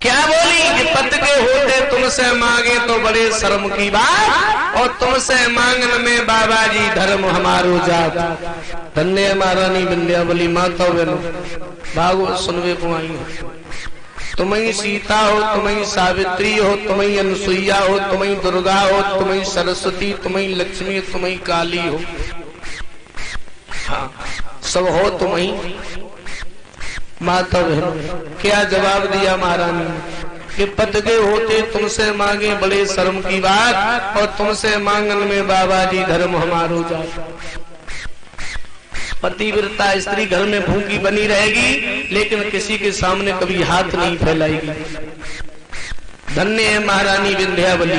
क्या बोली कि पत के होते तुमसे मांगे तो बड़े शर्म की बात, और तुमसे मांगन में बाबा जी धर्म हमारो जात। धन्य महारानी विंध्यावली माता बहनो भागवत सुनवे को आई हो। तुम्ही सीता हो, तुम्ही सावित्री हो, तुम्ही अनुसुईया हो, तुम्ही दुर्गा हो, तुम्ही सरस्वती, तुम्ही लक्ष्मी, तुम्ही काली हो। हाँ, सब हो तुम्ही माता बहनों। क्या जवाब दिया महारानी कि पत के होते तुमसे मांगे बड़े शर्म की बात, और तुमसे मांगन में बाबा जी धर्म हमारो जात। पतिव्रता स्त्री घर में भूखी बनी रहेगी, लेकिन किसी के सामने कभी हाथ नहीं फैलाएगी। धन्य है महारानी विंध्यावली।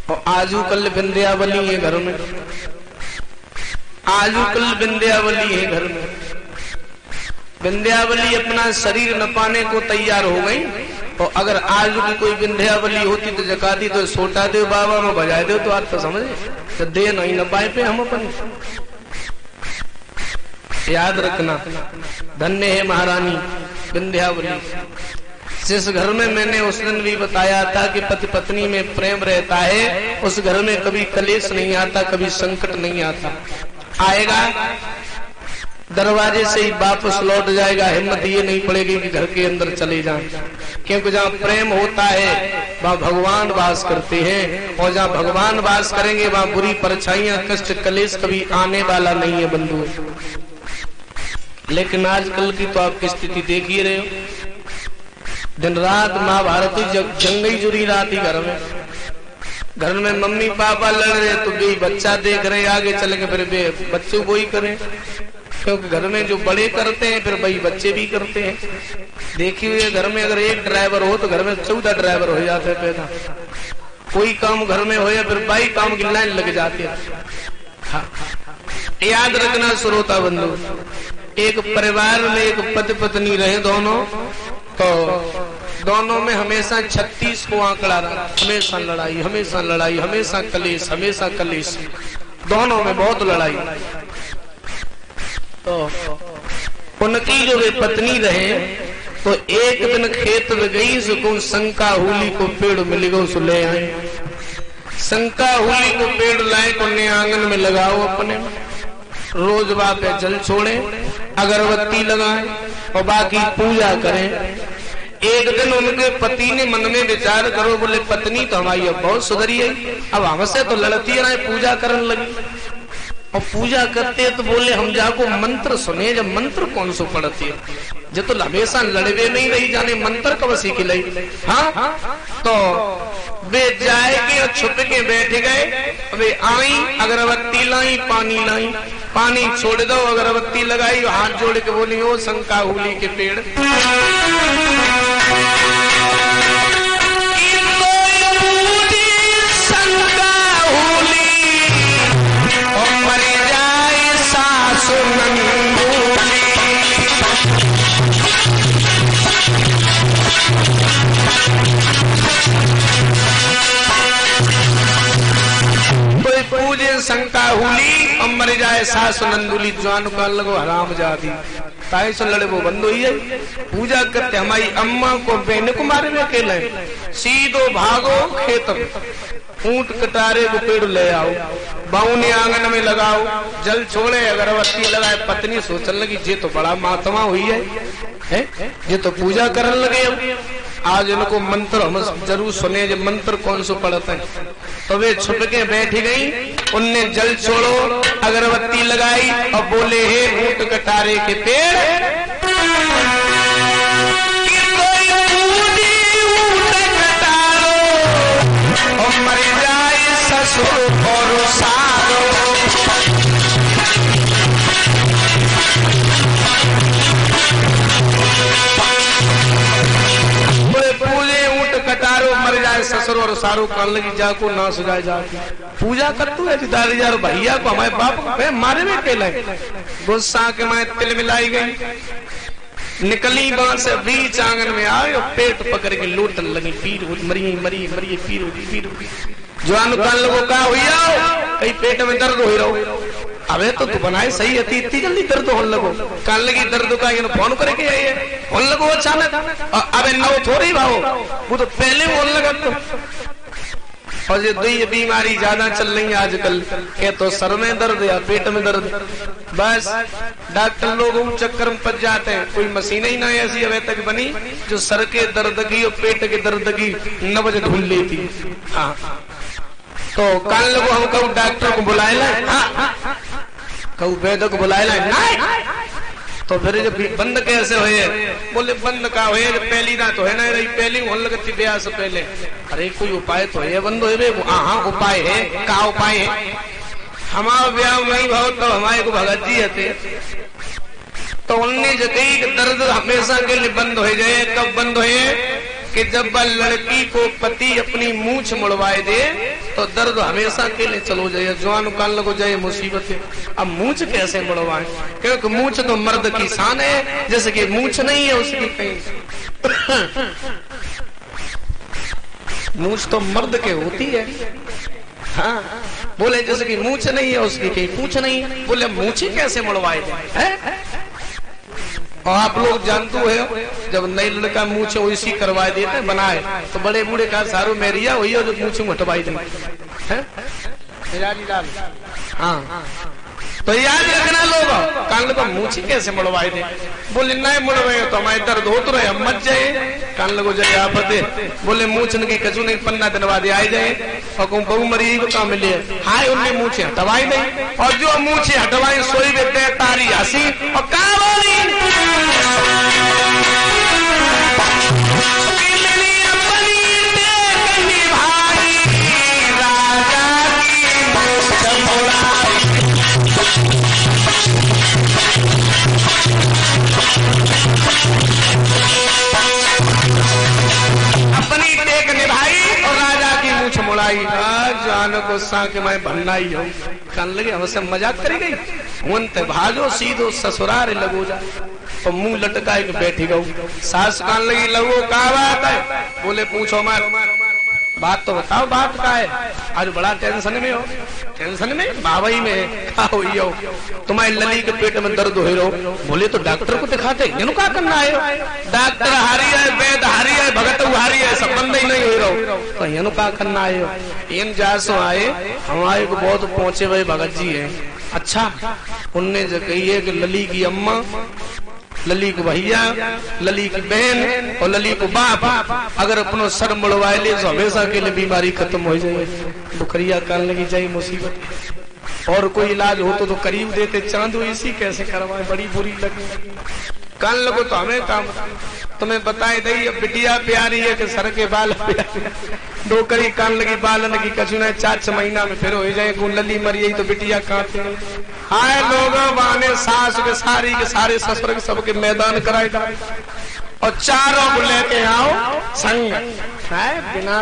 और आजू कल विंध्यावली है घर में, आजू कल विंध्यावली है घर में। विंध्यावली अपना शरीर न पाने को तैयार हो गई, और अगर आज की कोई विंध्यावली होती तो जकाती तो सोटा दे बाबा में बजाए दे, तो आज तो समझे तो दे नहीं न पाए पे हम अपन। याद रखना, धन्य है महारानी विंध्यावली। जिस घर में मैंने उस दिन भी बताया था कि पति पत्नी में प्रेम रहता है, उस घर में कभी कलेश नहीं आता, कभी संकट नहीं आता। आएगा दरवाजे से ही वापस लौट जाएगा, हिम्मत ये नहीं पड़ेगी कि घर के अंदर चले जाएं, क्योंकि जहाँ प्रेम होता है वहाँ भगवान वास करते हैं, और जहाँ भगवान वास करेंगे वहाँ बुरी परछाइयां कष्ट कलेश कभी आने वाला नहीं है बंधु। लेकिन आजकल की तो आपकी स्थिति देख ही रहे हो। दिन रात महाभारत जंग ही जुड़ी रात ही घर में मम्मी पापा लड़ रहे तो भी बच्चा देख रहे, आगे चल के फिर बच्चे वो ही करें, क्योंकि घर में जो बड़े करते हैं फिर वही बच्चे भी करते हैं। देखी हुई घर में अगर एक ड्राइवर हो तो घर में 14 ड्राइवर हो जाते हैं पैदा। कोई काम घर में हो या फिर 22 काम की लाइन लग जाती है। हाँ। याद रखना श्रोता बंधु, एक परिवार में एक पति पत्नी रहे दोनों, तो दोनों में हमेशा 36 को आंकड़ा रहा। हमेशा लड़ाई, हमेशा लड़ाई, हमेशा कलेश, हमेशा कलेश, दोनों में बहुत लड़ाई। तो उनकी जो वे पत्नी रहे तो एक दिन खेत में गई, सुकून शंका हुली को पेड़ मिल गो सो ले आए। शंका हुली को पेड़ लाए, उन्हें आंगन में लगाओ, अपने रोज पे जल छोड़े, अगरबत्ती लगाएं और बाकी पूजा करें। एक दिन उनके पति ने मन में विचार करो, बोले पत्नी तो हमारी अब बहुत सुधरी है, अब हमसे तो लड़ती है, पूजा करने लगी। और पूजा करते तो बोले हम जाको मंत्र सुने, जब मंत्र कौन सो पढ़ती है, जब तो हमेशा लड़वे नहीं रही, जाने मंत्र कब सीख ली। हाँ, तो वे जाएगी और छुप के बैठ गए। वे आई, अगरबत्ती लाई, पानी लाई, पानी छोड़ दो, अगरबत्ती लगाई, हाथ जोड़ के बोली ओ शंका हुली के पेड़ शंका हुली और मर जाए सास नंदुली, जान का लगो हराम जाती ताई से लड़े वो बंद हुई है। पूजा करते हमारी अम्मा को बहन को मारे में अकेले, सीधो भागो खेत में, ऊंट कटारे को पेड़ ले आओ, बाउने आंगन में लगाओ, जल छोड़े, अगरबत्ती लगाए। पत्नी सोचने लगी ये तो बड़ा महात्मा हुई है, ये तो पूजा करने लगे। आज इनको मंत्र हम जरूर सुने, जब मंत्र कौन सो पढ़ते हैं। तो वे छुप के बैठ गई, उनने जल छोड़ो, अगरबत्ती लगाई और बोले हे ऊंट कटारे के पेड़ और मर जाए ससुर और सारो। कटारो मर जाए ससुर और सारो, कान लगी जाको ना सुजाए जाके पूजा कर तू है दादी यार भैया को हमारे बाप को मारे में केला। गुस्सा के मैं तिल मिलाई गई, निकली वहां से बीच आंगन में आए और पेट पकड़ के लूटने लगी। पीर मरी मरी मरी पीर पीर जवान कान लोगों का हुई, कहीं पेट में दर्द हो रहा अबे तो तू बनाए सही है, इतनी जल्दी दर्द होने लगो। कान लगी दर्द का ये फोन करके आई है, होने लगो अचानक। अबे ना वो थोड़ी भाव, वो तो पहले होने लगा। तो और ये दुई बीमारी ज्यादा चल रही है आजकल, के तो सर में दर्द या पेट में दर्द। बस डॉक्टर लोग चक्कर में पच जाते हैं। कोई मशीन ही ना ऐसी अभी तक बनी जो सर के दर्द की और पेट के दर्द की नब्ज ढूंढ लेती। हाँ तो कल लोग हम कहूँ डॉक्टर को बुलाए लाए, कहूँ वैद्य को बुलाए लाए नहीं। तो फिर जब बंद कैसे हुए? बोले बंद का हुए पहली ना तो है ना रही, पहली होने लगती ब्याह से पहले। अरे कोई उपाय तो है बंद हुए? हाँ उपाय है। क्या उपाय है? हमारा ब्याह नहीं भाव तो हमारे को भगत जी हते तो उनने जगह दर्द हमेशा के लिए बंद हो जाए। कब बंद हुए? कि जब लड़की को पति अपनी मूछ मुड़वाए दे तो दर्द हमेशा के लिए चलो जाए। जवान कान लगो जाए मुसीबत है। अब मूछ कैसे मुड़वाए? क्योंकि मूछ तो मर्द की शान है, जैसे कि मूछ नहीं है उसकी कहीं। मूछ तो मर्द के होती है। हाँ बोले जैसे कि मूछ नहीं है उसकी कहीं पूछ नहीं। बोले मूछ ही कैसे मुड़वाए दे? और आप लोग जानते हो जब नई लड़का मूछ वैसी करवा देते बनाए तो बड़े बूढ़े का सारू मेरिया वही जो मूछ हटवाई दे। हाँ तो याद रखना लोग, कान को मूछ कैसे मुड़वाए दे? बोले नहीं मुड़वाए तो हमारे दर्द हो तो रहे हम मच जाए। कान लगो जाए आप दे। बोले मूछ की कचू नहीं 15 दिन बाद आ जाए और कहूँ बहु मरी को काम मिले। हाँ उनने मूछे हटवाई नहीं और जो मूछे हटवाई सोई बेटे तारी हंसी और का जान गुस्सा के मैं बनना ही हूँ। कान लगे हमसे मजाक करी गई। उनते भाजो सीधो ससुराल लगो जा। तो मुंह लटका के बैठी गऊ। सास कान लगी लगो का बात है? बोले पूछो मत, बात तो बताओ बात का है? आज बड़ा टेंशन में हो। टेंशन में बाबई में क्या हुई हो? तुम्हारे लली के पेट में दर्द हो रहो। बोले तो डॉक्टर को दिखाते इनको क्या करना है? डॉक्टर हारी है, वैद हारी है, भगत हारी है, सब बंद ही नहीं हो रहो तो इनको क्या करना है? इन जासो आए हमारे को बहुत पहुंचे हुए भगत जी है। अच्छा उनने जो कही है कि लली की अम्मा, लली को भैया, लली की बहन और लली को बाप अगर अपनो सर मुड़वाए ले तो हमेशा के लिए बीमारी खत्म हो जाए। बुखरिया कान लगी जाए मुसीबत। और कोई इलाज हो तो करीब देते चांदो इसी कैसे करवाए? बड़ी बुरी लगी। कान लगो तो हमें काम तुम्हें बताए दई बिटिया प्यारी है कि सर के बाल दो करी कान लगी बालन की कछु न 4 महीना में फिर हो जाए। लली मरी तो बिटिया कांपे। हाय लोगों बाने सास के सारे ससुर के सबके मैदान कराए और चारों को लेके आओ संग है बिना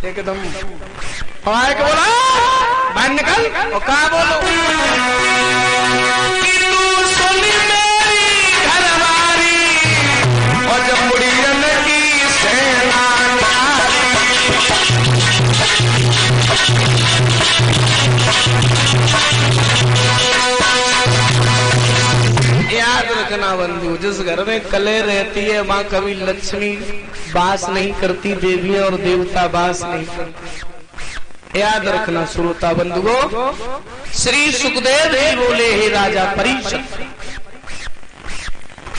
एकदम आए के बोला बाहर निकल और कहा बोलो कि तू सुनी मेरी घरवाली और जब मुड़ियन की सेना याद रखना बंधु, जिस घर में कले रहती है माँ कभी लक्ष्मी बास नहीं करती, देवियां और देवता बास नहीं करती। याद रखना श्रोता बंधुओं। श्री सुखदेव जी बोले हे राजा परीक्षित,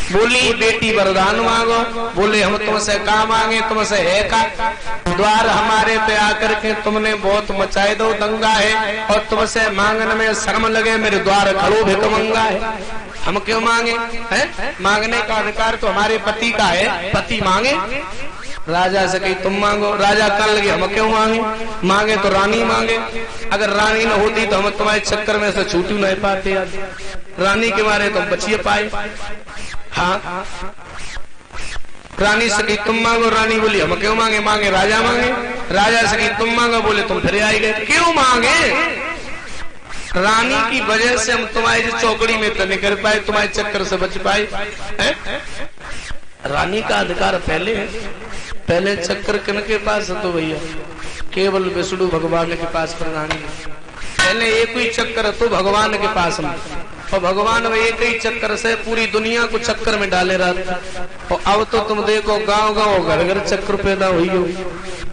बोली बेटी वरदान मांगो। बोले हम तुमसे का मांगे? तुमसे है का? द्वार हमारे पे आकर के तुमने बहुत मचाए दो दंगा है और तुमसे मांगने में शर्म लगे मेरे द्वार खड़ो भिकमंगा है। हम क्यों मांगे? है मांगने का अधिकार तो हमारे पति का है, पति मांगे। राजा से कही तुम मांगो। राजा कर लगे हम क्यों मांगे? मांगे तो रानी मांगे। अगर रानी न होती तो हम तुम्हारे चक्कर में से छूट नहीं पाते। रानी के मारे तुम बचिए पाए। हाँ रानी से कही तुम मांगो। रानी बोली हम क्यों मांगे? मांगे राजा मांगे। राजा से कही तुम मांगो। बोले तुम फिर आई गए। क्यों मांगे? रानी की वजह से हम तुम्हारी चौकड़ी में तो नहीं कर पाए, तुम्हारे चक्कर से बच पाए। रानी का अधिकार पहले है। पहले चक्कर किन के पास है? तो भैया केवल विष्णु भगवान के पास प्रधानी है। पहले एक ही चक्कर तो भगवान के पास में, और भगवान में एक ही चक्कर से पूरी दुनिया को चक्कर में डाले रहते। और अब तो तुम देखो गांव गांव घर घर चक्कर पैदा हुई हो।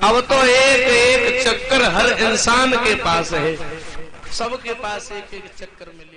अब तो एक एक चक्कर हर इंसान के पास है, सबके पास एक एक चक्कर मिले।